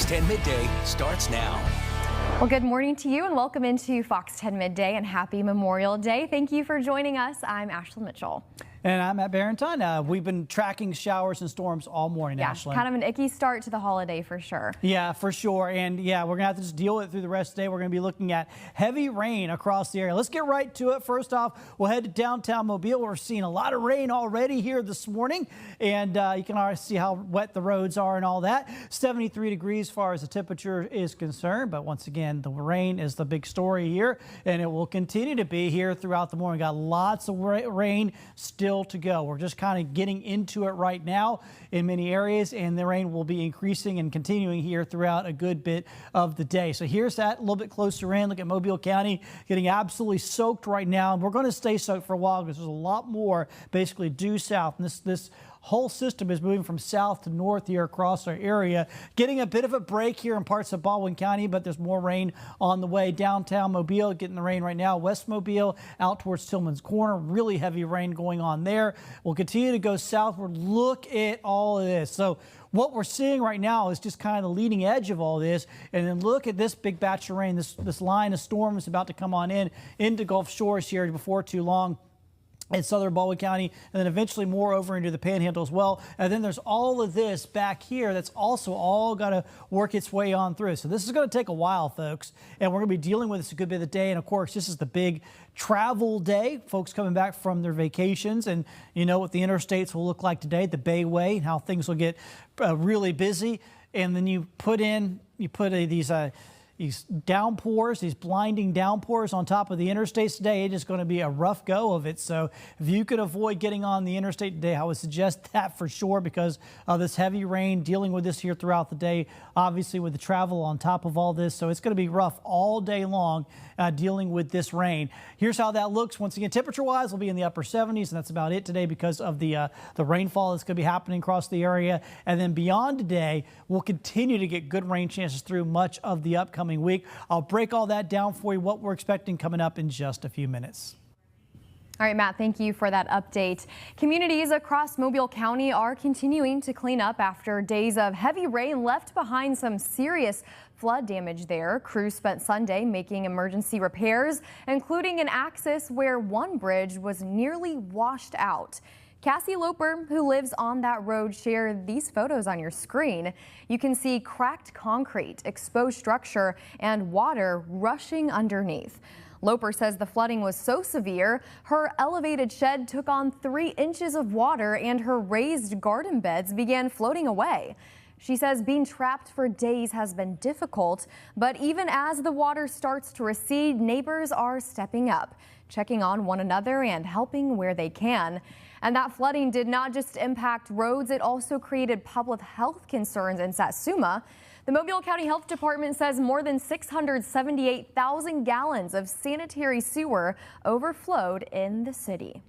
Fox 10 Midday starts now. Well, good morning to you and welcome into Fox 10 Midday and happy Memorial Day. Thank you for joining us. I'm Ashley Mitchell. And I'm Matt Barrington. We've been tracking showers and storms all morning, Ashley. Kind of an icky start to the holiday for sure. Yeah, for sure. And yeah, we're going to have to just deal with it through the rest of the day. We're going to be looking at heavy rain across the area. Let's get right to it. First off, we'll head to downtown Mobile. We're seeing a lot of rain already here this morning. And you can already see how wet the roads are and all that. 73 degrees as far as the temperature is concerned. But once again, the rain is the big story here. And it will continue to be here throughout the morning. Got lots of rain still to go. We're just kind of getting into it right now in many areas, and the rain will be increasing and continuing here throughout a good bit of the day. So here's that a little bit closer in. Look at Mobile County getting absolutely soaked right now, and we're going to stay soaked for a while because there's a lot more basically due south. And this whole system is moving from south to north here across our area, getting a bit of a break here in parts of Baldwin County, but there's more rain on the way. Downtown Mobile getting the rain right now. West Mobile out towards Tillman's Corner, really heavy rain going on there. We'll continue to go southward. Look at all of this. So what we're seeing right now is just kind of the leading edge of all this. And then look at this big batch of rain. This line of storms about to come on into Gulf Shores here before too long in southern Baldwin County, and then eventually more over into the Panhandle as well. And then there's all of this back here that's also all got to work its way on through. So this is going to take a while, folks, and we're going to be dealing with this a good bit of the day. And of course, this is the big travel day. Folks coming back from their vacations, and you know what the interstates will look like today, the Bayway, and how things will get really busy. And then you put these downpours, these blinding downpours on top of the interstates today. It is going to be a rough go of it. So if you could avoid getting on the interstate today, I would suggest that for sure because of this heavy rain, dealing with this here throughout the day, obviously with the travel on top of all this. So it's going to be rough all day long dealing with this rain. Here's how that looks. Once again, temperature-wise, we'll be in the upper 70s, and that's about it today because of the rainfall that's going to be happening across the area. And then beyond today, we'll continue to get good rain chances through much of the upcoming week. I'll break all that down for you, what we're expecting coming up in just a few minutes. All right, Matt, thank you for that update. Communities across Mobile County are continuing to clean up after days of heavy rain left behind some serious flood damage there. Crews spent Sunday making emergency repairs, including an axis where one bridge was nearly washed out. Cassie Loper, who lives on that road, shared these photos on your screen. You can see cracked concrete, exposed structure, and water rushing underneath. Loper says the flooding was so severe, her elevated shed took on 3 inches of water and her raised garden beds began floating away. She says being trapped for days has been difficult, but even as the water starts to recede, neighbors are stepping up, checking on one another and helping where they can. And that flooding did not just impact roads, it also created public health concerns in Satsuma. The Mobile County Health Department says more than 678,000 gallons of sanitary sewer overflowed in the city.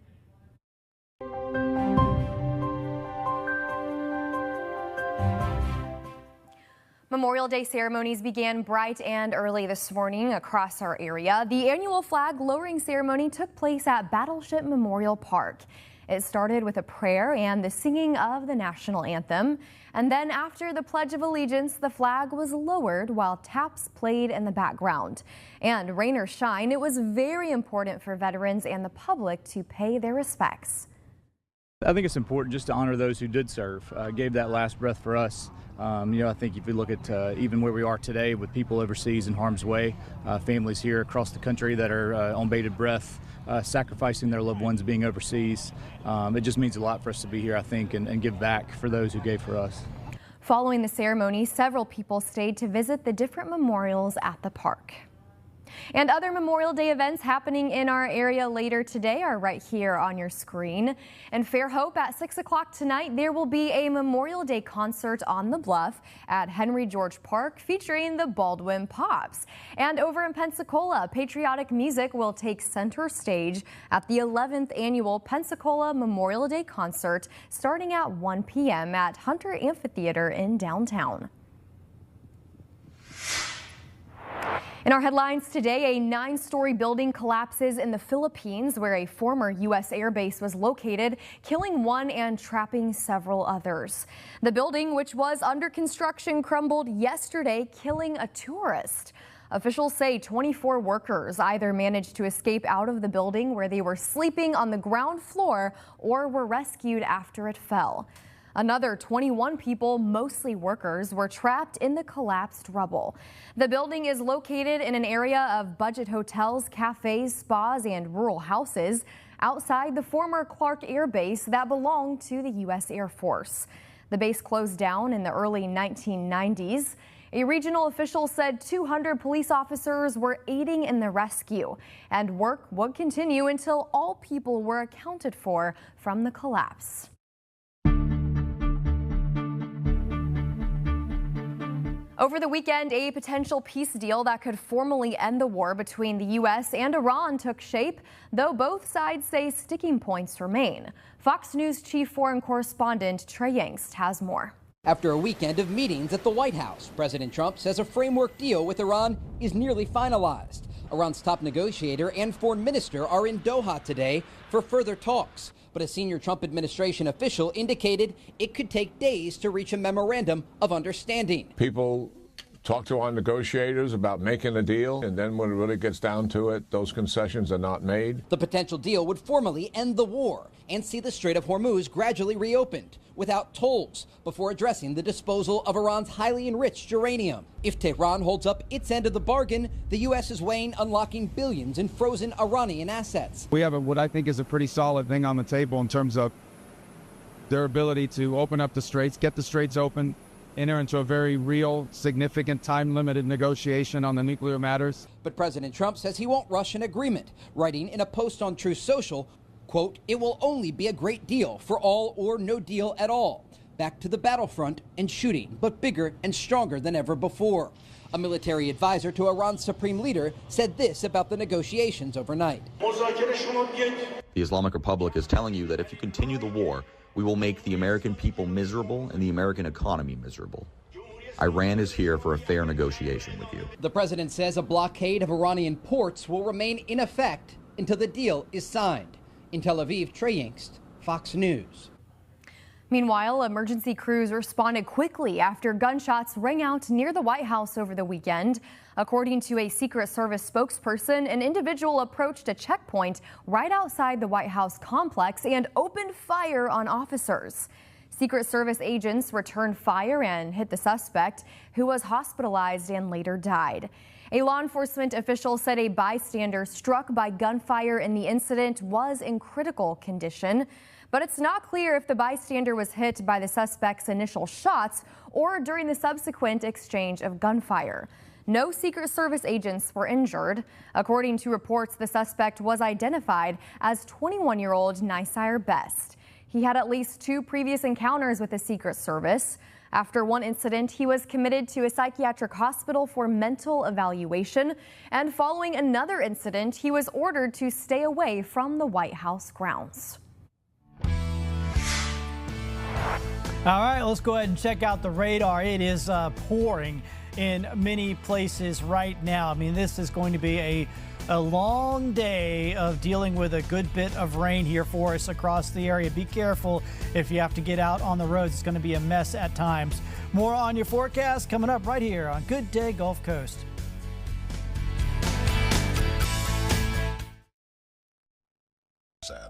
Memorial Day ceremonies began bright and early this morning across our area. The annual flag lowering ceremony took place at Battleship Memorial Park. It started with a prayer and the singing of the national anthem. And then after the Pledge of Allegiance, the flag was lowered while taps played in the background. And rain or shine, it was very important for veterans and the public to pay their respects. I think it's important just to honor those who did serve, gave that last breath for us. I think if you look at even where we are today with people overseas in harm's way, families here across the country that are on bated breath, sacrificing their loved ones being overseas, it just means a lot for us to be here, I think, and give back for those who gave for us. Following the ceremony, several people stayed to visit the different memorials at the park. And other Memorial Day events happening in our area later today are right here on your screen. And Fairhope at 6 o'clock tonight, there will be a Memorial Day concert on the Bluff at Henry George Park featuring the Baldwin Pops. And over in Pensacola, patriotic music will take center stage at the 11th annual Pensacola Memorial Day concert starting at 1 p.m. at Hunter Amphitheater in downtown. In our headlines today, a 9-story building collapses in the Philippines where a former U.S. air base was located, killing one and trapping several others. The building, which was under construction, crumbled yesterday, killing a tourist. Officials say 24 workers either managed to escape out of the building where they were sleeping on the ground floor or were rescued after it fell. Another 21 people, mostly workers, were trapped in the collapsed rubble. The building is located in an area of budget hotels, cafes, spas, and rural houses outside the former Clark Air Base that belonged to the U.S. Air Force. The base closed down in the early 1990s. A regional official said 200 police officers were aiding in the rescue, and work would continue until all people were accounted for from the collapse. Over the weekend, a potential peace deal that could formally end the war between the U.S. and Iran took shape, though both sides say sticking points remain. Fox News chief foreign correspondent Trey Yingst has more. After a weekend of meetings at the White House, President Trump says a framework deal with Iran is nearly finalized. Iran's top negotiator and foreign minister are in Doha today for further talks. But a senior Trump administration official indicated it could take days to reach a memorandum of understanding. People talk to our negotiators about making a deal, and then when it really gets down to it, those concessions are not made. The potential deal would formally end the war and see the Strait of Hormuz gradually reopened without tolls before addressing the disposal of Iran's highly enriched uranium. If Tehran holds up its end of the bargain, the U.S. is weighing unlocking billions in frozen Iranian assets. We have what I think is a pretty solid thing on the table in terms of their ability to open up the straits, get the straits open, enter into a very real, significant, time-limited negotiation on the nuclear matters. But President Trump says he won't rush an agreement, writing in a post on Truth Social, quote, "It will only be a great deal for all or no deal at all. Back to the battlefront and shooting, but bigger and stronger than ever before." A military advisor to Iran's supreme leader said this about the negotiations overnight. The Islamic Republic is telling you that if you continue the war, we will make the American people miserable and the American economy miserable. Iran is here for a fair negotiation with you. The president says a blockade of Iranian ports will remain in effect until the deal is signed. In Tel Aviv, Trey Yingst, Fox News. Meanwhile, emergency crews responded quickly after gunshots rang out near the White House over the weekend. According to a Secret Service spokesperson, an individual approached a checkpoint right outside the White House complex and opened fire on officers. Secret Service agents returned fire and hit the suspect, who was hospitalized and later died. A law enforcement official said a bystander struck by gunfire in the incident was in critical condition, but it's not clear if the bystander was hit by the suspect's initial shots or during the subsequent exchange of gunfire. No Secret Service agents were injured. According to reports, the suspect was identified as 21-year-old Nisire Best. He had at least 2 previous encounters with the Secret Service. After one incident, he was committed to a psychiatric hospital for mental evaluation, and following another incident, he was ordered to stay away from the White House grounds. All right, let's go ahead and check out the radar. It is pouring in many places right now. I mean, this is going to be a long day of dealing with a good bit of rain here for us across the area. Be careful if you have to get out on the roads. It's going to be a mess at times. More on your forecast coming up right here on Good Day Gulf Coast. Sad.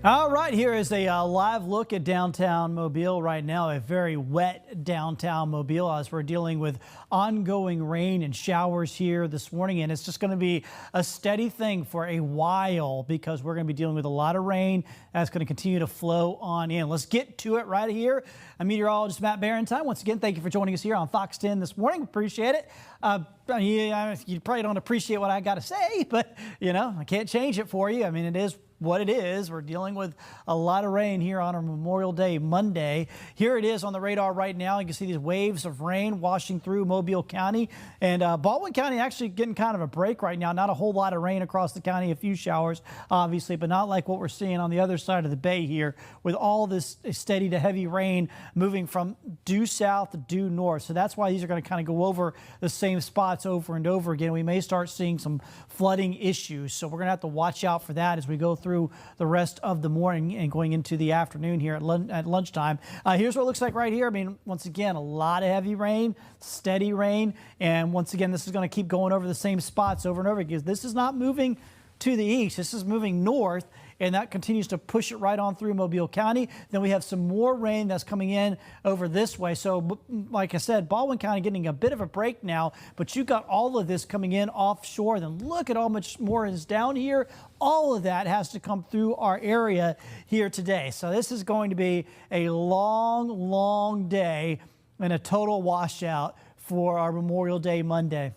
All right, here is a live look at downtown Mobile right now. A very wet downtown Mobile as we're dealing with ongoing rain and showers here this morning. And it's just going to be a steady thing for a while because we're going to be dealing with a lot of rain that's going to continue to flow on in. Let's get to it right here. I'm meteorologist Matt Barentine. Once again, thank you for joining us here on Fox 10 this morning. Appreciate it. You probably don't appreciate what I got to say, but, I can't change it for you. I mean, it is what it is. We're dealing with a lot of rain here on our Memorial Day Monday. Here it is on the radar right now. You can see these waves of rain washing through Mobile County, and Baldwin County actually getting kind of a break right now. Not a whole lot of rain across the county, a few showers, obviously, but not like what we're seeing on the other side of the bay here with all this steady to heavy rain moving from due south to due north. So that's why these are going to kind of go over the same spots over and over again. We may start seeing some flooding issues, so we're going to have to watch out for that as we go through the rest of the morning and going into the afternoon here at lunchtime. Here's what it looks like right here. I mean, once again, a lot of heavy rain, steady rain, and once again, this is going to keep going over the same spots over and over because this is not moving to the east. This is moving north, and that continues to push it right on through Mobile County. Then we have some more rain that's coming in over this way. So, like I said, Baldwin County getting a bit of a break now, but you got all of this coming in offshore. Then look at how much more is down here. All of that has to come through our area here today. So this is going to be a long, long day and a total washout for our Memorial Day Monday.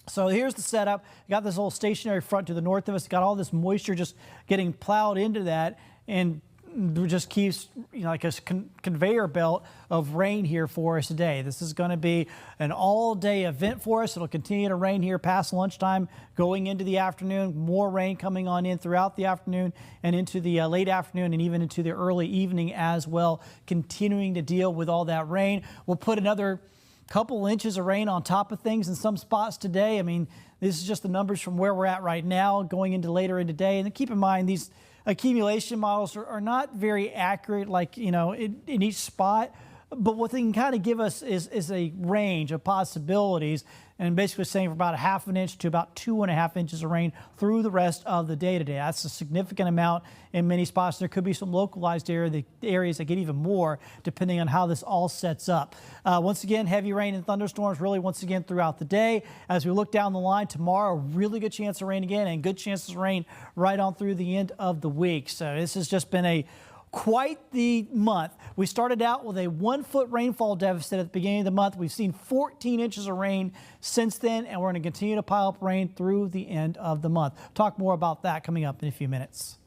So here's the setup. You got this little stationary front to the north of us. Got all this moisture just getting plowed into that, and it just keeps like a conveyor belt of rain here for us today. This is going to be an all-day event for us. It'll continue to rain here past lunchtime, going into the afternoon. More rain coming on in throughout the afternoon and into the late afternoon and even into the early evening as well. Continuing to deal with all that rain. We'll put another couple inches of rain on top of things in some spots today. I mean, this is just the numbers from where we're at right now going into later in the day. And keep in mind, these accumulation models are not very accurate, like, in each spot. But what they can kind of give us is a range of possibilities, and basically saying from about a half an inch to about 2.5 inches of rain through the rest of the day today. That's a significant amount in many spots. There could be some localized areas that get even more depending on how this all sets up. Once again, heavy rain and thunderstorms really once again throughout the day. As we look down the line tomorrow, really good chance of rain again and good chances of rain right on through the end of the week. So this has just been quite the month. We started out with a 1-foot rainfall deficit at the beginning of the month. We've seen 14 inches of rain since then, and we're going to continue to pile up rain through the end of the month. Talk more about that coming up in a few minutes.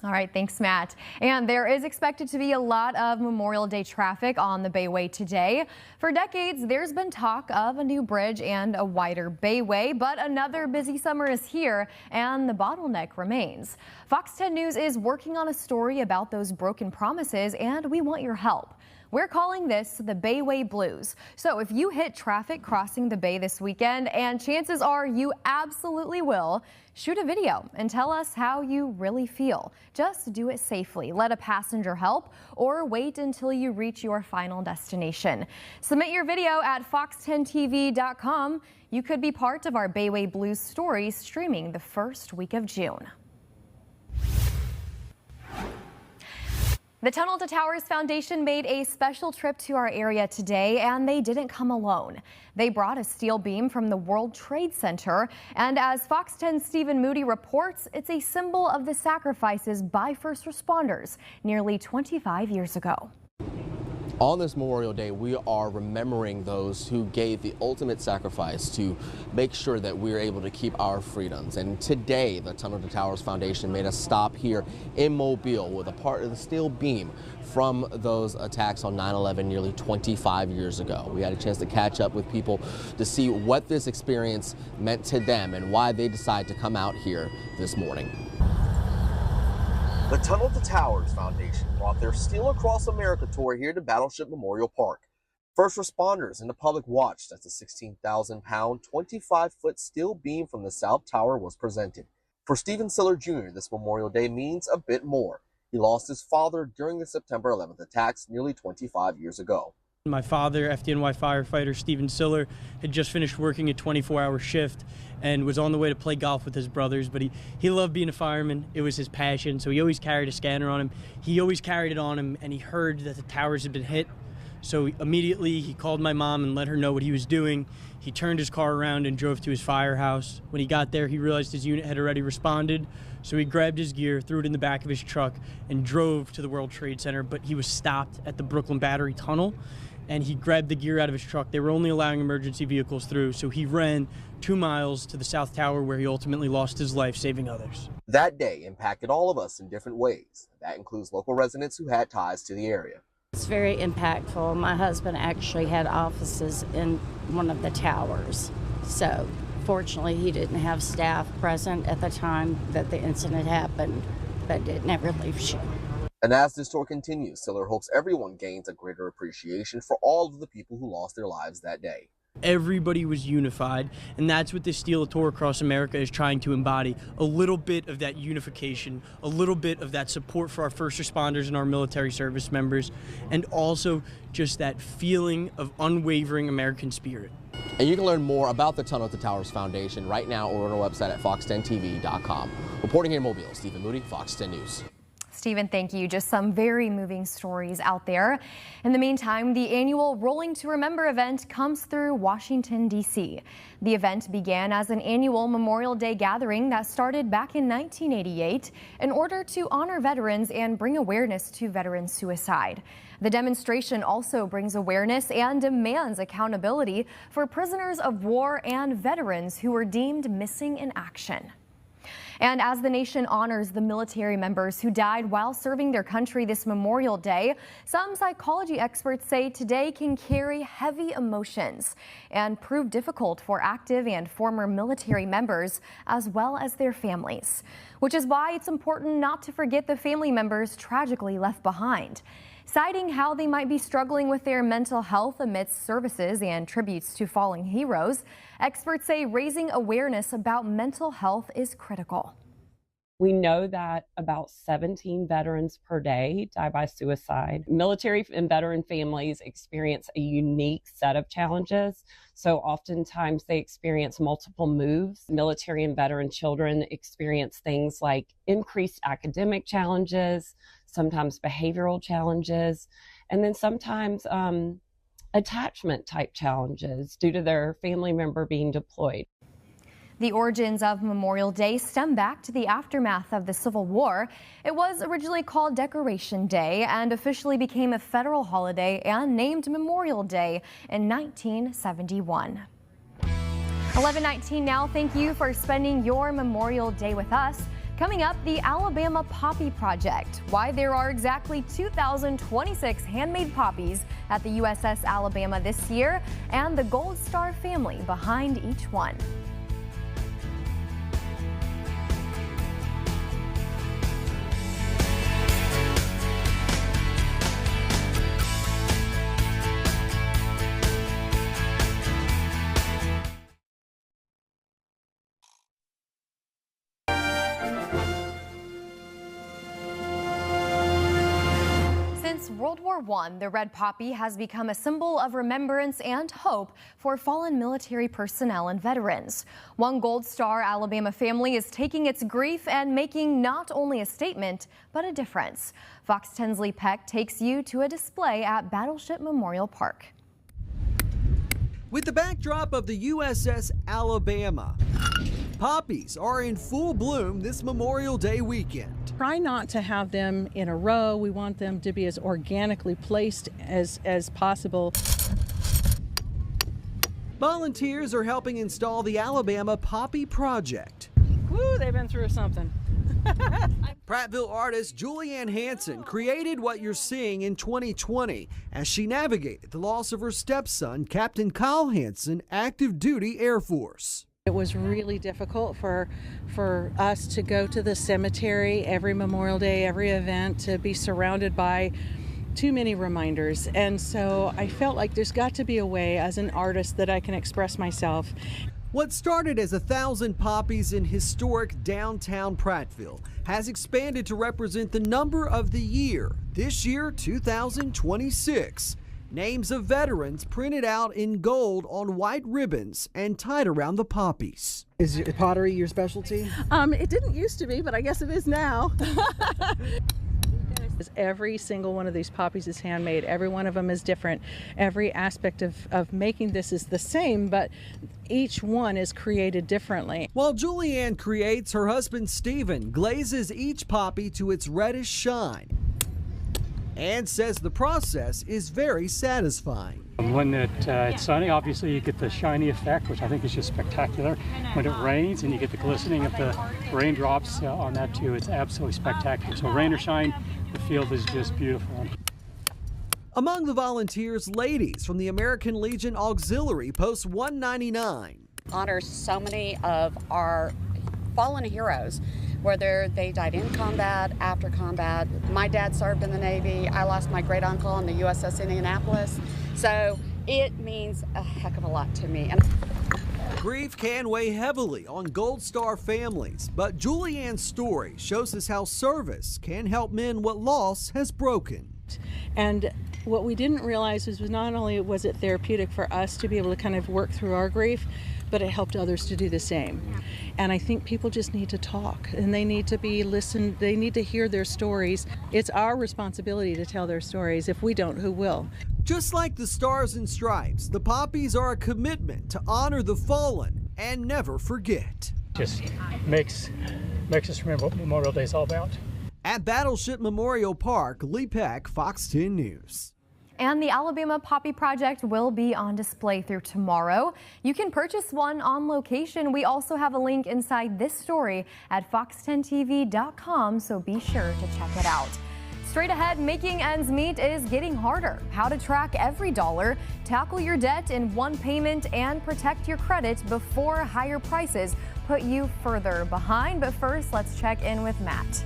All right, thanks, Matt. And there is expected to be a lot of Memorial Day traffic on the Bayway today. For decades, there's been talk of a new bridge and a wider Bayway, but another busy summer is here and the bottleneck remains. Fox 10 News is working on a story about those broken promises, and we want your help. We're calling this the Bayway Blues. So if you hit traffic crossing the bay this weekend, and chances are you absolutely will, shoot a video and tell us how you really feel. Just do it safely. Let a passenger help or wait until you reach your final destination. Submit your video at fox10tv.com. You could be part of our Bayway Blues story streaming the first week of June. The Tunnel to Towers Foundation made a special trip to our area today, and they didn't come alone. They brought a steel beam from the World Trade Center, and as Fox 10's Stephen Moody reports, it's a symbol of the sacrifices by first responders nearly 25 years ago. On this Memorial Day, we are remembering those who gave the ultimate sacrifice to make sure that we're able to keep our freedoms. And today, the Tunnel to Towers Foundation made a stop here in Mobile with a part of the steel beam from those attacks on 9/11 nearly 25 years ago. We had a chance to catch up with people to see what this experience meant to them and why they decided to come out here this morning. The Tunnel to Towers Foundation brought their Steel Across America tour here to Battleship Memorial Park. First responders and the public watched as the 16,000-pound, 25-foot steel beam from the South Tower was presented. For Stephen Siller Jr., this Memorial Day means a bit more. He lost his father during the September 11th attacks nearly 25 years ago. My father, FDNY firefighter Stephen Siller, had just finished working a 24-hour shift and was on the way to play golf with his brothers, but he loved being a fireman. It was his passion, so he always carried a scanner on him. He always carried it on him, and he heard that the towers had been hit. So immediately he called my mom and let her know what he was doing. He turned his car around and drove to his firehouse. When he got there, he realized his unit had already responded. So he grabbed his gear, threw it in the back of his truck, and drove to the World Trade Center. But he was stopped at the Brooklyn Battery Tunnel, and he grabbed the gear out of his truck. They were only allowing emergency vehicles through, so he ran 2 miles to the South Tower, where he ultimately lost his life saving others. That day impacted all of us in different ways. That includes local residents who had ties to the area. It's very impactful. My husband actually had offices in one of the towers, so fortunately he didn't have staff present at the time that the incident happened, but it never leaves you. And as this tour continues, Siller hopes everyone gains a greater appreciation for all of the people who lost their lives that day. Everybody was unified, and that's what this Steal a Tour Across America is trying to embody. A little bit of that unification, a little bit of that support for our first responders and our military service members, and also just that feeling of unwavering American spirit. And you can learn more about the Tunnel to Towers Foundation right now or on our website at fox10tv.com. Reporting here in Mobile, Stephen Moody, Fox 10 News. Stephen, thank you. Just some very moving stories out there. In the meantime, the annual Rolling to Remember event comes through Washington, D.C. The event began as an annual Memorial Day gathering that started back in 1988 in order to honor veterans and bring awareness to veteran suicide. The demonstration also brings awareness and demands accountability for prisoners of war and veterans who were deemed missing in action. And as the nation honors the military members who died while serving their country this Memorial Day, some psychology experts say today can carry heavy emotions and prove difficult for active and former military members as well as their families, which is why it's important not to forget the family members tragically left behind. Citing how they might be struggling with their mental health amidst services and tributes to fallen heroes, experts say raising awareness about mental health is critical. We know that about 17 veterans per day die by suicide. Military and veteran families experience a unique set of challenges. So oftentimes they experience multiple moves. Military and veteran children experience things like increased academic challenges, sometimes behavioral challenges, and then sometimes attachment type challenges due to their family member being deployed. The origins of Memorial Day stem back to the aftermath of the Civil War. It was originally called Decoration Day and officially became a federal holiday and named Memorial Day in 1971. 11:19 now. Thank you for spending your Memorial Day with us. Coming up, the Alabama Poppy Project, why there are exactly 2,026 handmade poppies at the USS Alabama this year, and the Gold Star family behind each one. Since World War I, the red poppy has become a symbol of remembrance and hope for fallen military personnel and veterans. One Gold Star Alabama family is taking its grief and making not only a statement, but a difference. Fox 10's Lee Peck takes you to a display at Battleship Memorial Park. With the backdrop of the USS Alabama, poppies are in full bloom this Memorial Day weekend. Try not to have them in a row. We want them to be as organically placed as possible. Volunteers are helping install the Alabama Poppy Project. Woo, they've been through something. Prattville artist Julianne Hanson created what you're seeing in 2020 as she navigated the loss of her stepson, Captain Kyle Hanson, active duty Air Force. It was really difficult for us to go to the cemetery every Memorial Day, every event, to be surrounded by too many reminders. And so I felt like there's got to be a way as an artist that I can express myself. What started as 1,000 poppies in historic downtown Prattville has expanded to represent the number of the year, this year 2026. Names of veterans printed out in gold on white ribbons and tied around the poppies. Is pottery your specialty? It didn't used to be, but I guess it is now. Every single one of these poppies is handmade. Every one of them is different. Every aspect of making this is the same, but each one is created differently. While Julianne creates, her husband Stephen glazes each poppy to its reddish shine and says the process is very satisfying. When it's sunny, obviously you get the shiny effect, which I think is just spectacular. When it rains and you get the glistening of the raindrops on that too, it's absolutely spectacular. So rain or shine, the field is just beautiful. Among the volunteers, ladies from the American Legion Auxiliary Post 199. Honors so many of our fallen heroes, whether they died in combat, after combat. My dad served in the Navy. I lost my great uncle on the USS Indianapolis. So it means a heck of a lot to me. Grief can weigh heavily on Gold Star families, but Julianne's story shows us how service can help mend what loss has broken. And what we didn't realize was not only was it therapeutic for us to be able to kind of work through our grief, but it helped others to do the same. And I think people just need to talk, and they need to be listened. They need to hear their stories. It's our responsibility to tell their stories. If we don't, who will? Just like the Stars and Stripes, the poppies are a commitment to honor the fallen and never forget. Just makes us remember what Memorial Day is all about. At Battleship Memorial Park, Lee Peck, Fox 10 News. And the Alabama Poppy Project will be on display through tomorrow. You can purchase one on location. We also have a link inside this story at fox10tv.com, so be sure to check it out. Straight ahead, making ends meet is getting harder. How to track every dollar, tackle your debt in one payment, and protect your credit before higher prices put you further behind. But first, let's check in with Matt.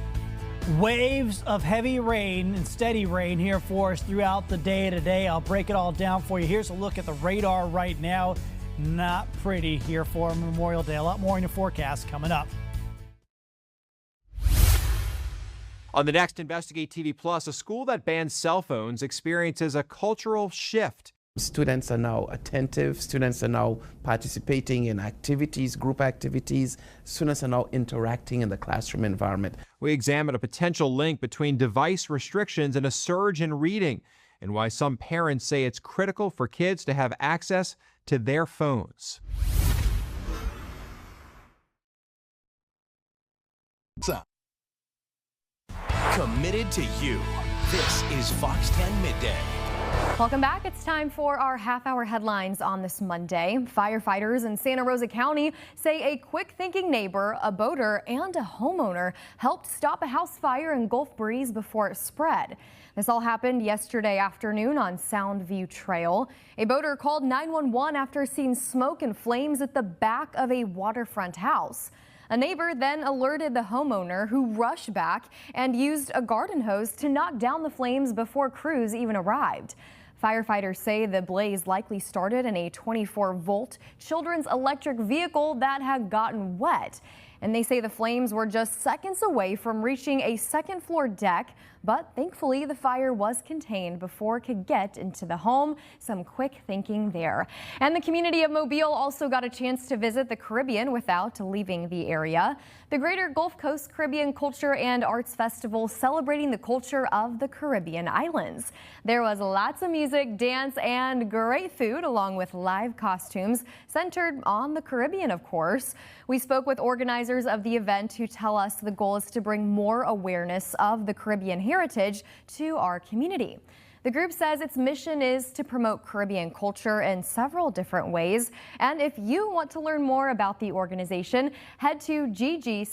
Waves of heavy rain and steady rain here for us throughout the day today. I'll break it all down for you. Here's a look at the radar right now. Not pretty here for Memorial Day. A lot more in your forecast coming up. On the next Investigate TV Plus, a school that bans cell phones experiences a cultural shift. Students are now attentive, students are now participating in activities, group activities, students are now interacting in the classroom environment. We examine a potential link between device restrictions and a surge in reading, and why some parents say it's critical for kids to have access to their phones. Committed to you. This is Fox 10 Midday. Welcome back. It's time for our half-hour headlines on this Monday. Firefighters in Santa Rosa County say a quick-thinking neighbor, a boater, and a homeowner helped stop a house fire in Gulf Breeze before it spread. This all happened yesterday afternoon on Soundview Trail. A boater called 911 after seeing smoke and flames at the back of a waterfront house. A neighbor then alerted the homeowner, who rushed back and used a garden hose to knock down the flames before crews even arrived. Firefighters say the blaze likely started in a 24-volt children's electric vehicle that had gotten wet. And they say the flames were just seconds away from reaching a second-floor deck, but thankfully the fire was contained before it could get into the home. Some quick thinking there. And the community of Mobile also got a chance to visit the Caribbean without leaving the area. The Greater Gulf Coast Caribbean Culture and Arts Festival celebrating the culture of the Caribbean islands. There was lots of music, dance, and great food, along with live costumes centered on the Caribbean, of course. We spoke with organizers of the event who tell us the goal is to bring more awareness of the Caribbean heritage to our community. The group says its mission is to promote Caribbean culture in several different ways. And if you want to learn more about the organization, head to ggcccaf.com.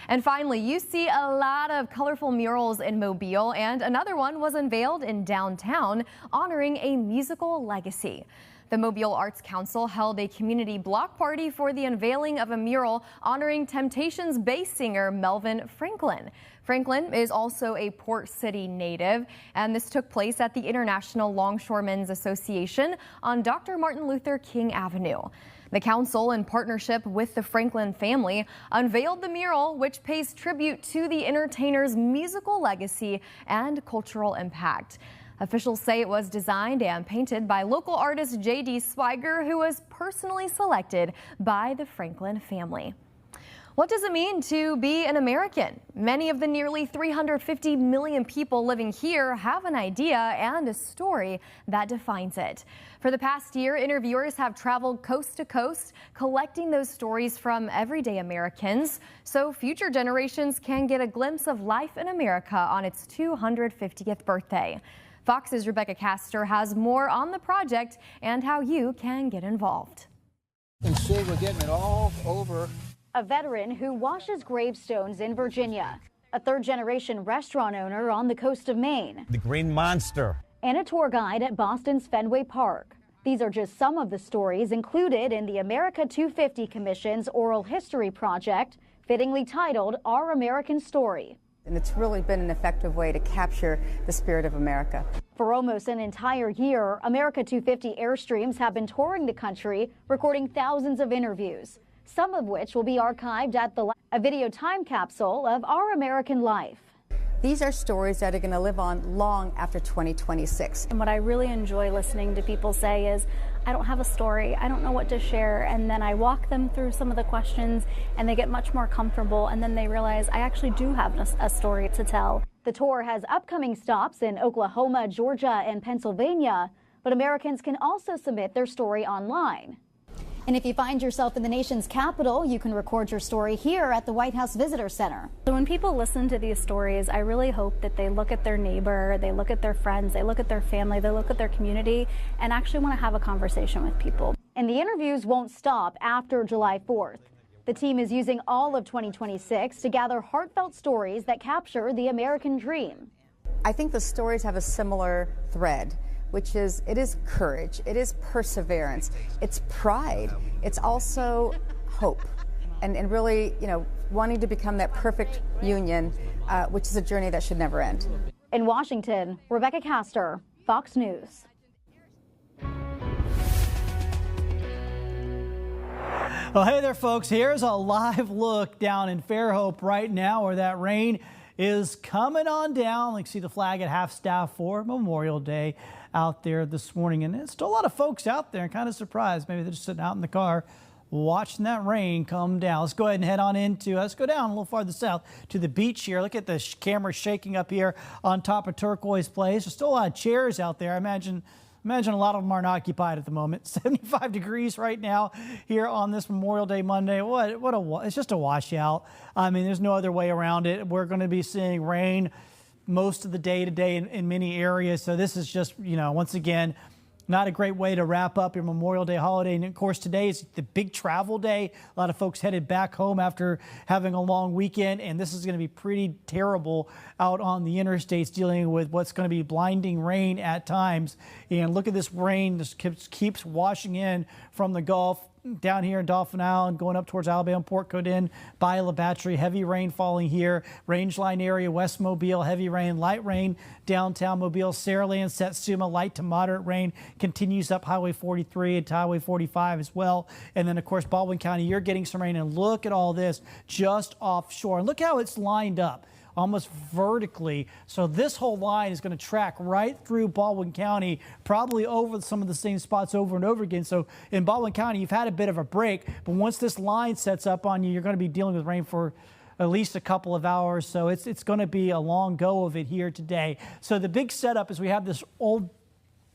And finally, you see a lot of colorful murals in Mobile, and another one was unveiled in downtown honoring a musical legacy. The Mobile Arts Council held a community block party for the unveiling of a mural honoring Temptations bass singer Melvin Franklin. Franklin is also a Port City native, and this took place at the International Longshoremen's Association on Dr. Martin Luther King Avenue. The council, in partnership with the Franklin family, unveiled the mural, which pays tribute to the entertainer's musical legacy and cultural impact. Officials say it was designed and painted by local artist J.D. Swiger, who was personally selected by the Franklin family. What does it mean to be an American? Many of the nearly 350 million people living here have an idea and a story that defines it. For the past year, interviewers have traveled coast to coast, collecting those stories from everyday Americans, so future generations can get a glimpse of life in America on its 250th birthday. Fox's Rebecca Castor has more on the project and how you can get involved. And see, we're getting it all over. A veteran who washes gravestones in Virginia, a third-generation restaurant owner on the coast of Maine, the Green Monster, and a tour guide at Boston's Fenway Park. These are just some of the stories included in the America 250 Commission's Oral History Project, fittingly titled Our American Story. And it's really been an effective way to capture the spirit of America. For almost an entire year, America 250 Airstreams have been touring the country, recording thousands of interviews, some of which will be archived at a video time capsule of our American life. These are stories that are going to live on long after 2026. And what I really enjoy listening to people say is, I don't have a story, I don't know what to share, and then I walk them through some of the questions and they get much more comfortable, and then they realize I actually do have a story to tell. The tour has upcoming stops in Oklahoma, Georgia, and Pennsylvania, but Americans can also submit their story online. And if you find yourself in the nation's capital, you can record your story here at the White House Visitor Center. So when people listen to these stories, I really hope that they look at their neighbor, they look at their friends, they look at their family, they look at their community, and actually want to have a conversation with people. And the interviews won't stop after July 4th. The team is using all of 2026 to gather heartfelt stories that capture the American dream. I think the stories have a similar thread, which is it is courage, it is perseverance, it's pride, it's also hope, and really, wanting to become that perfect union, which is a journey that should never end. In Washington, Rebecca Castor, Fox News. Well, hey there, folks. Here's a live look down in Fairhope right now where that rain is coming on down. You can see the flag at half staff for Memorial Day out there this morning. And there's still a lot of folks out there and kind of surprised. Maybe they're just sitting out in the car watching that rain come down. Let's go ahead and head on let's go down a little farther south to the beach here. Look at the camera shaking up here on top of Turquoise Place. There's still a lot of chairs out there. I imagine a lot of them aren't occupied at the moment. 75 degrees right now here on this Memorial Day Monday. It's just a washout. I mean, there's no other way around it. We're going to be seeing rain most of the day today in many areas. So this is just, once again, not a great way to wrap up your Memorial Day holiday. And of course, today is the big travel day. A lot of folks headed back home after having a long weekend. And this is going to be pretty terrible out on the interstates, dealing with what's going to be blinding rain at times. And look at this rain. This keeps washing in from the Gulf down here in Dauphin Island, going up towards Alabama, Port Codin, Bayou Battery. Heavy rain falling here. Rangeline area, West Mobile, heavy rain, light rain downtown Mobile, Saraland, Satsuma, light to moderate rain continues up Highway 43 and Highway 45 as well. And then, of course, Baldwin County, you're getting some rain. And look at all this just offshore. And look how it's lined up, almost vertically. So this whole line is going to track right through Baldwin County, probably over some of the same spots over and over again. So in Baldwin County, you've had a bit of a break, but once this line sets up on you, you're going to be dealing with rain for at least a couple of hours. So it's going to be a long go of it here today. So the big setup is we have this old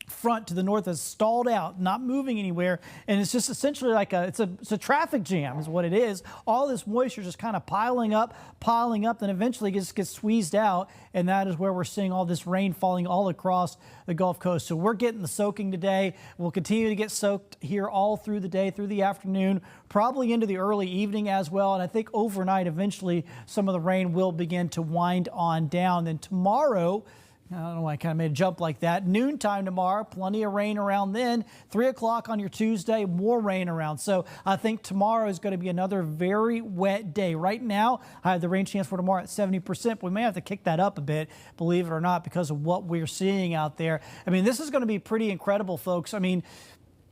front to the north is stalled out, not moving anywhere, and it's just essentially like it's a traffic jam is what it is. All this moisture just kind of piling up, then eventually just gets squeezed out, and that is where we're seeing all this rain falling all across the Gulf Coast. So we're getting the soaking today. We'll continue to get soaked here all through the day, through the afternoon, probably into the early evening as well, and I think overnight eventually some of the rain will begin to wind on down. Then tomorrow, I don't know why I kind of made a jump like that. Noontime tomorrow, plenty of rain around then. 3 o'clock on your Tuesday, more rain around. So I think tomorrow is going to be another very wet day. Right now, I have the rain chance for tomorrow at 70%. But we may have to kick that up a bit, believe it or not, because of what we're seeing out there. I mean, this is going to be pretty incredible, folks. I mean,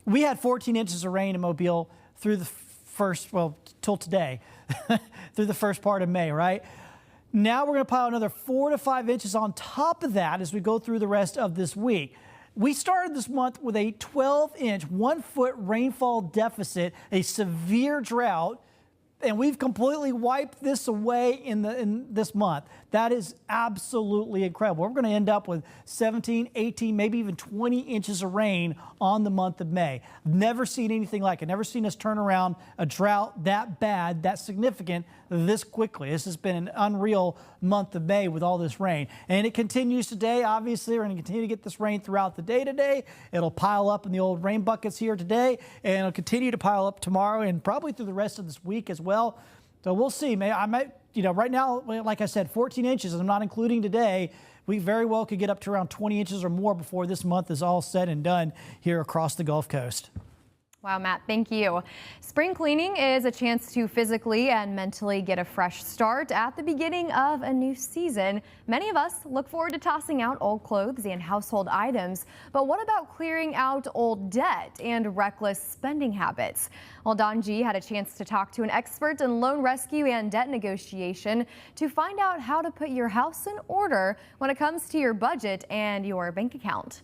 we had 14 inches of rain in Mobile through the till today, through the first part of May, right? Now we're going to pile another 4 to 5 inches on top of that as we go through the rest of this week. We started this month with a 12-inch, 1-foot rainfall deficit, a severe drought. and we've completely wiped this away in this month. That is absolutely incredible. We're going to end up with 17, 18, maybe even 20 inches of rain on the month of May. Never seen anything like it. Never seen us turn around a drought that bad, that significant, this quickly. This has been an unreal month of May with all this rain. And it continues today. Obviously, we're going to continue to get this rain throughout the day today. It'll pile up in the old rain buckets here today, and it'll continue to pile up tomorrow and probably through the rest of this week as well. So we'll see. I might, right now, like I said, 14 inches, and I'm not including today. We very well could get up to around 20 inches or more before this month is all said and done here across the Gulf Coast. Wow, Matt, thank you. Spring cleaning is a chance to physically and mentally get a fresh start at the beginning of a new season. Many of us look forward to tossing out old clothes and household items. But what about clearing out old debt and reckless spending habits? Well, Don G had a chance to talk to an expert in loan rescue and debt negotiation to find out how to put your house in order when it comes to your budget and your bank account.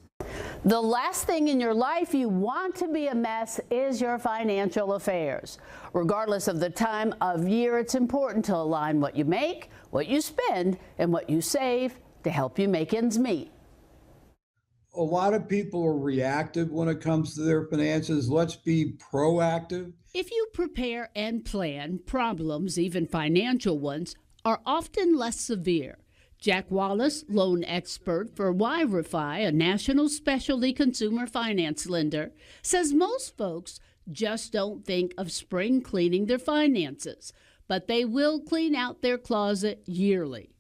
The last thing in your life you want to be a mess is your financial affairs. Regardless of the time of year, it's important to align what you make, what you spend, and what you save to help you make ends meet. A lot of people are reactive when it comes to their finances. Let's be proactive. If you prepare and plan, problems, even financial ones, are often less severe. Jack Wallace, loan expert for YRefy, a national specialty consumer finance lender, says most folks just don't think of spring cleaning their finances, but they will clean out their closet yearly.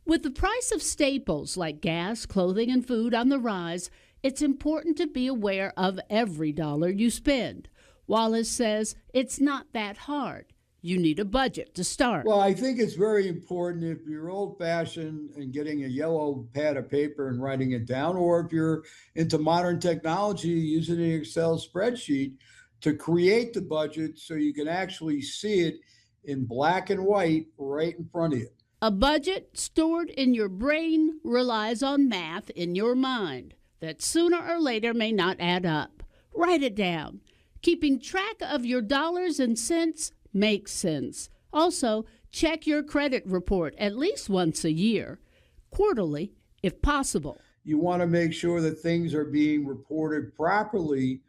With the price of staples like gas, clothing, and food on the rise, it's important to be aware of every dollar you spend. Wallace says it's not that hard. You need a budget to start. Well, I think it's very important if you're old-fashioned and getting a yellow pad of paper and writing it down, or if you're into modern technology, using an Excel spreadsheet to create the budget so you can actually see it in black and white right in front of you. A budget stored in your brain relies on math in your mind that sooner or later may not add up. Write it down. Keeping track of your dollars and cents makes sense. Also, check your credit report at least once a year, quarterly if possible. You want to make sure that things are being reported properly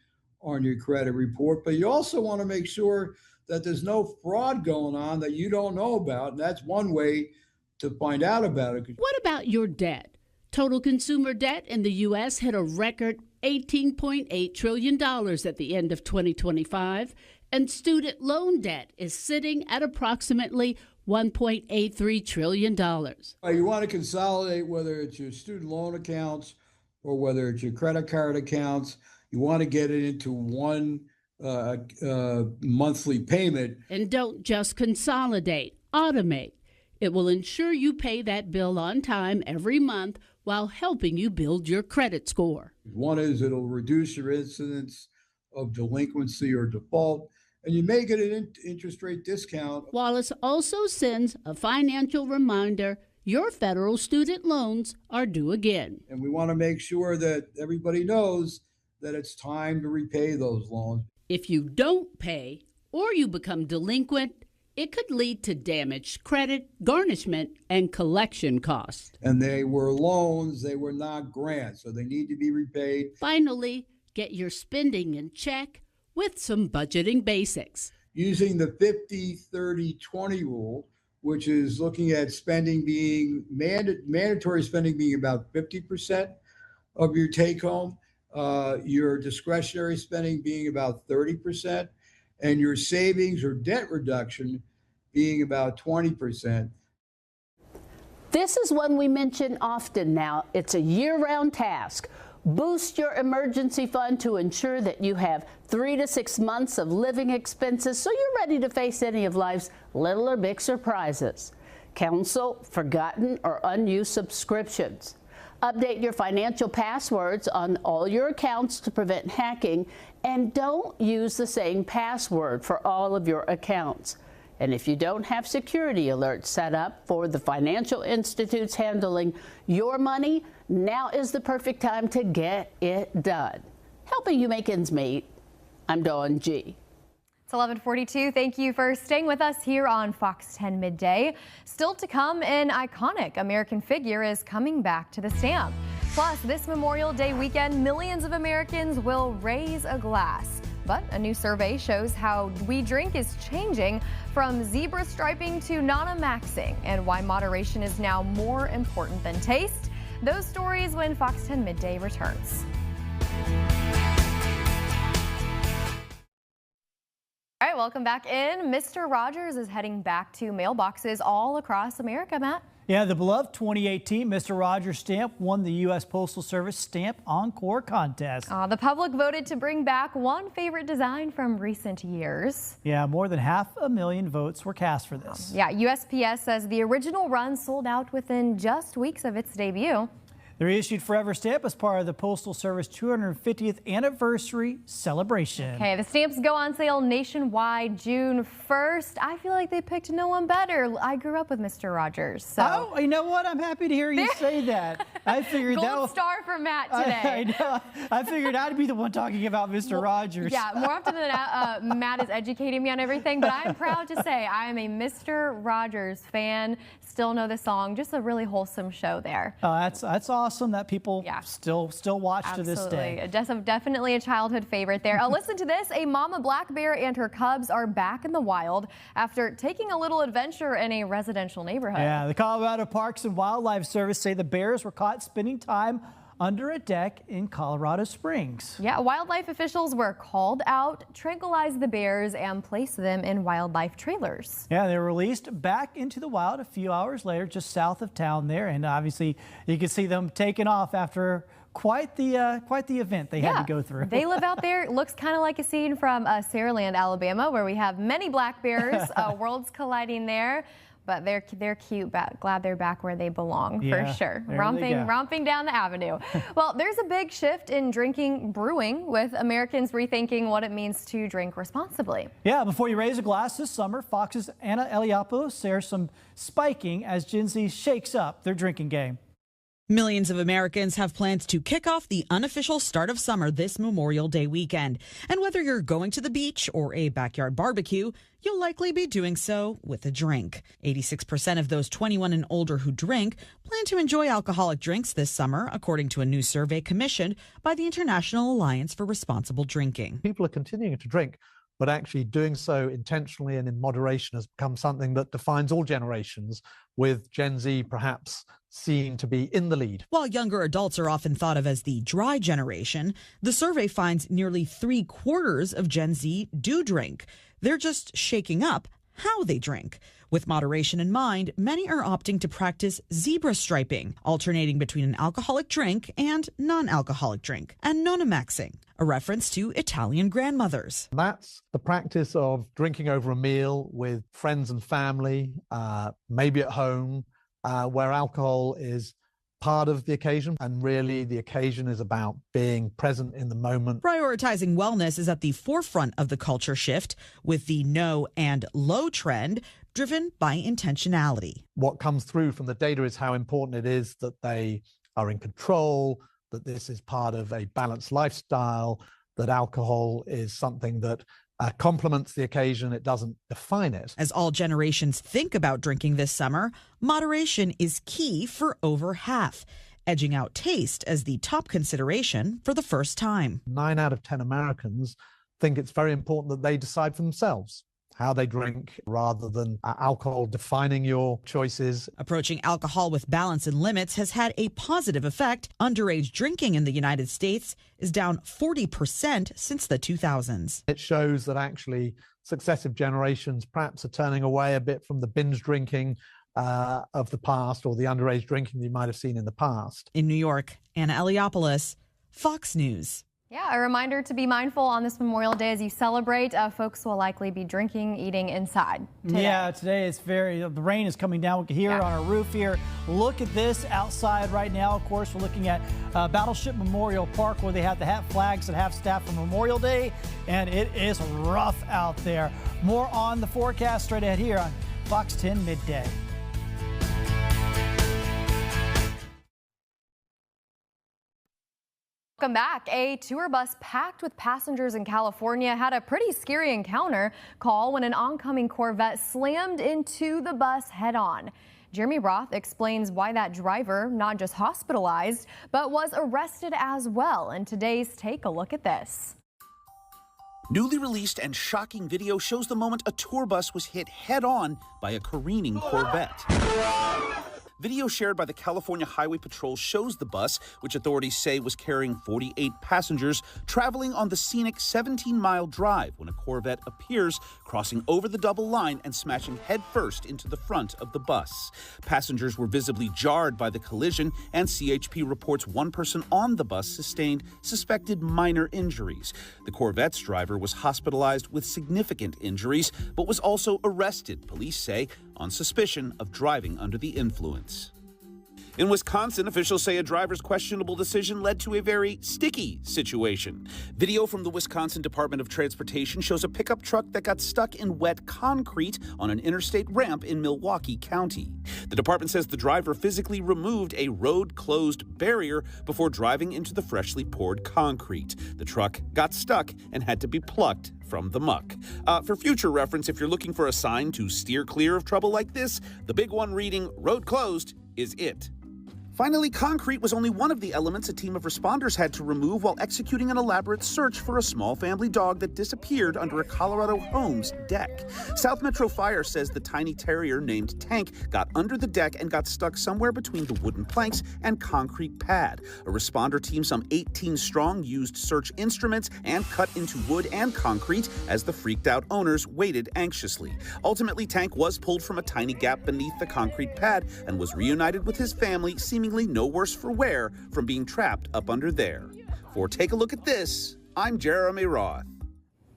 on your credit report, but you also want to make sure that there's no fraud going on that you don't know about. And that's one way to find out about it. What about your debt? Total consumer debt in the U.S. hit a record $18.8 trillion at the end of 2025. And student loan debt is sitting at approximately $1.83 trillion. You want to consolidate, whether it's your student loan accounts or whether it's your credit card accounts. You want to get it into one monthly payment. And don't just consolidate, automate. It will ensure you pay that bill on time every month while helping you build your credit score. One is it'll reduce your incidence of delinquency or default, and you may get an interest rate discount. Wallace also sends a financial reminder your federal student loans are due again. And we want to make sure that everybody knows that it's time to repay those loans. If you don't pay or you become delinquent, it could lead to damaged credit, garnishment, and collection costs. And they were loans, they were not grants, so they need to be repaid. Finally, get your spending in check with some budgeting basics. Using the 50-30-20 rule, which is looking at spending being mandatory spending being about 50% of your take home, your discretionary spending being about 30%, and your savings or debt reduction being about 20%. This is one we mention often now. It's a year-round task. Boost your emergency fund to ensure that you have 3 to 6 months of living expenses so you're ready to face any of life's little or big surprises. Cancel forgotten or unused subscriptions. Update your financial passwords on all your accounts to prevent hacking, and don't use the same password for all of your accounts. And if you don't have security alerts set up for the financial institutes handling your money, now is the perfect time to get it done. Helping you make ends meet, I'm Dawn G. It's 11:42. Thank you for staying with us here on Fox 10 Midday. Still to come, an iconic American figure is coming back to the stamp. Plus, this Memorial Day weekend, millions of Americans will raise a glass. But a new survey shows how we drink is changing from zebra striping to non-maxing, and why moderation is now more important than taste. Those stories when Fox 10 Midday returns. All right, welcome back in. Mr. Rogers is heading back to mailboxes all across America, Matt. Yeah, the beloved 2018 Mr. Rogers stamp won the U.S. Postal Service Stamp Encore contest. The public voted to bring back one favorite design from recent years. Yeah, more than 500,000 votes were cast for this. Yeah, USPS says the original run sold out within just weeks of its debut. The reissued Forever stamp as part of the Postal Service 250th anniversary celebration. Okay, the stamps go on sale nationwide June 1st. I feel like they picked no one better. I grew up with Mr. Rogers, so. Oh, you know what? I'm happy to hear you say that. I figured that Gold star for Matt today. I know. I figured I'd be the one talking about Mr. Rogers. Yeah, more often than not, Matt is educating me on everything, but I'm proud to say I am a Mr. Rogers fan. Still know the song. Just a really wholesome show there. Oh, that's awesome that people still watch to this day. Definitely a childhood favorite there. Listen to this. A mama black bear and her cubs are back in the wild after taking a little adventure in a residential neighborhood. Yeah, the Colorado Parks and Wildlife Service say the bears were caught spending time under a deck in Colorado Springs. Yeah, wildlife officials were called out, tranquilized the bears, and placed them in wildlife trailers. Yeah, they were released back into the wild a few hours later, just south of town there, and obviously you can see them taking off after quite the event they had to go through. They live out there. It looks kind of like a scene from Saraland, Alabama, where we have many black bears, worlds colliding there. But they're cute. Glad they're back where they belong, for sure. Romping down the avenue. Well, there's a big shift in brewing, with Americans rethinking what it means to drink responsibly. Yeah, before you raise a glass this summer, Fox's Anna Eliopoulos shares some spiking as Gen Z shakes up their drinking game. Millions of Americans have plans to kick off the unofficial start of summer this Memorial Day weekend. And whether you're going to the beach or a backyard barbecue, you'll likely be doing so with a drink. 86% of those 21 and older who drink plan to enjoy alcoholic drinks this summer, according to a new survey commissioned by the International Alliance for Responsible Drinking. People are continuing to drink, but actually doing so intentionally and in moderation has become something that defines all generations, with Gen Z perhaps seen to be in the lead. While younger adults are often thought of as the dry generation, the survey finds nearly 3/4 of Gen Z do drink. They're just shaking up how they drink. With moderation in mind, many are opting to practice zebra striping, alternating between an alcoholic drink and non-alcoholic drink, and non-maxing, a reference to Italian grandmothers. That's the practice of drinking over a meal with friends and family, maybe at home, where alcohol is part of the occasion, and really the occasion is about being present in the moment. Prioritizing wellness is at the forefront of the culture shift, with the no and low trend driven by intentionality. What comes through from the data is how important it is that they are in control, that this is part of a balanced lifestyle, that alcohol is something that complements the occasion, it doesn't define it. As all generations think about drinking this summer, moderation is key for over half, edging out taste as the top consideration for the first time. 9 out of 10 Americans think it's very important that they decide for themselves how they drink, rather than alcohol defining your choices. Approaching alcohol with balance and limits has had a positive effect. Underage drinking in the United States is down 40% since the 2000s. It shows that actually successive generations perhaps are turning away a bit from the binge drinking of the past, or the underage drinking you might have seen in the past. In New York, Anna Eliopoulos, Fox News. Yeah, a reminder to be mindful on this Memorial Day as you celebrate. Folks will likely be drinking, eating inside today. Yeah, today it's the rain is coming down. We can hear it on our roof here. Look at this outside right now. Of course, we're looking at Battleship Memorial Park, where they have the hat flags that have staff for Memorial Day, and it is rough out there. More on the forecast straight ahead here on Fox 10 Midday. Welcome back. A tour bus packed with passengers in California had a pretty scary encounter call when an oncoming Corvette slammed into the bus head-on. Jeremy Roth explains why that driver not just hospitalized, but was arrested as well. In today's Take a Look at This. Newly released and shocking video shows the moment a tour bus was hit head-on by a careening Corvette. Video shared by the California Highway Patrol shows the bus, which authorities say was carrying 48 passengers, traveling on the scenic 17-mile drive when a Corvette appears, crossing over the double line and smashing headfirst into the front of the bus. Passengers were visibly jarred by the collision, and CHP reports one person on the bus sustained suspected minor injuries. The Corvette's driver was hospitalized with significant injuries, but was also arrested, police say, on suspicion of driving under the influence. In Wisconsin, officials say a driver's questionable decision led to a very sticky situation. Video from the Wisconsin Department of Transportation shows a pickup truck that got stuck in wet concrete on an interstate ramp in Milwaukee County. The department says the driver physically removed a road-closed barrier before driving into the freshly poured concrete. The truck got stuck and had to be plucked from the muck. For future reference, if you're looking for a sign to steer clear of trouble like this, the big one reading "Road Closed" is it. Finally, concrete was only one of the elements a team of responders had to remove while executing an elaborate search for a small family dog that disappeared under a Colorado home's deck. South Metro Fire says the tiny terrier named Tank got under the deck and got stuck somewhere between the wooden planks and concrete pad. A responder team, some 18 strong, used search instruments and cut into wood and concrete as the freaked out owners waited anxiously. Ultimately, Tank was pulled from a tiny gap beneath the concrete pad and was reunited with his family, seemingly no worse for wear from being trapped up under there. For Take a Look at This, I'm Jeremy Roth.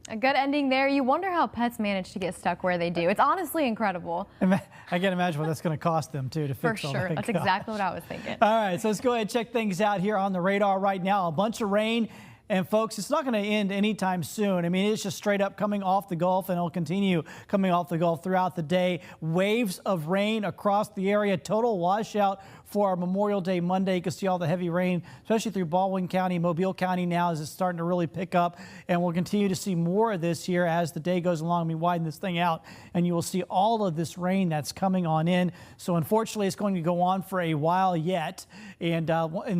A good ending there. You wonder how pets manage to get stuck where they do. It's honestly incredible. I can't imagine what that's going to cost them, too, to fix all that. For sure. That's exactly what I was thinking. All right, so let's go ahead and check things out here on the radar right now. A bunch of rain. And folks, it's not going to end anytime soon. I mean, it's just straight up coming off the Gulf, and it'll continue coming off the Gulf throughout the day. Waves of rain across the area. Total washout for our Memorial Day Monday. You can see all the heavy rain, especially through Baldwin County, Mobile County now, as it's starting to really pick up. And we'll continue to see more of this here as the day goes along. We widen this thing out, and you will see all of this rain that's coming on in. So unfortunately, it's going to go on for a while yet. And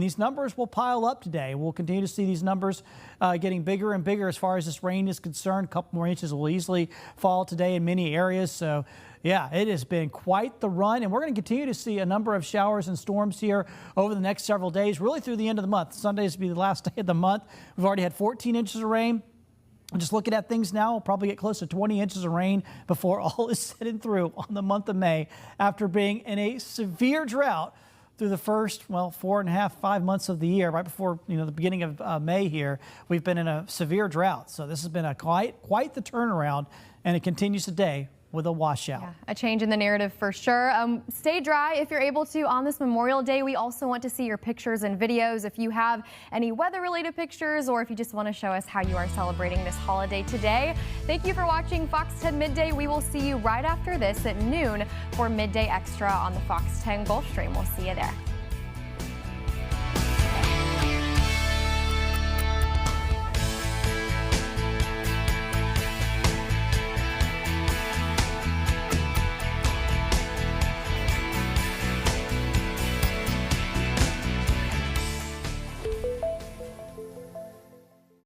these numbers will pile up today. We'll continue to see these numbers getting bigger and bigger as far as this rain is concerned. A couple more inches will easily fall today in many areas. So, yeah, it has been quite the run, and we're going to continue to see a number of showers and storms here over the next several days, really through the end of the month. Sundays will be the last day of the month. We've already had 14 inches of rain. Just looking at things now, we'll probably get close to 20 inches of rain before all is said and through on the month of May, after being in a severe drought through the first, 4.5, 5 months of the year. Right before the beginning of May here, we've been in a severe drought. So this has been quite the turnaround, and it continues today with a washout. Yeah, a change in the narrative for sure. Stay dry if you're able to on this Memorial Day. We also want to see your pictures and videos. If you have any weather-related pictures, or if you just want to show us how you are celebrating this holiday today. Thank you for watching Fox 10 Midday. We will see you right after this at noon for Midday Extra on the Fox 10 Gulfstream. We'll see you there.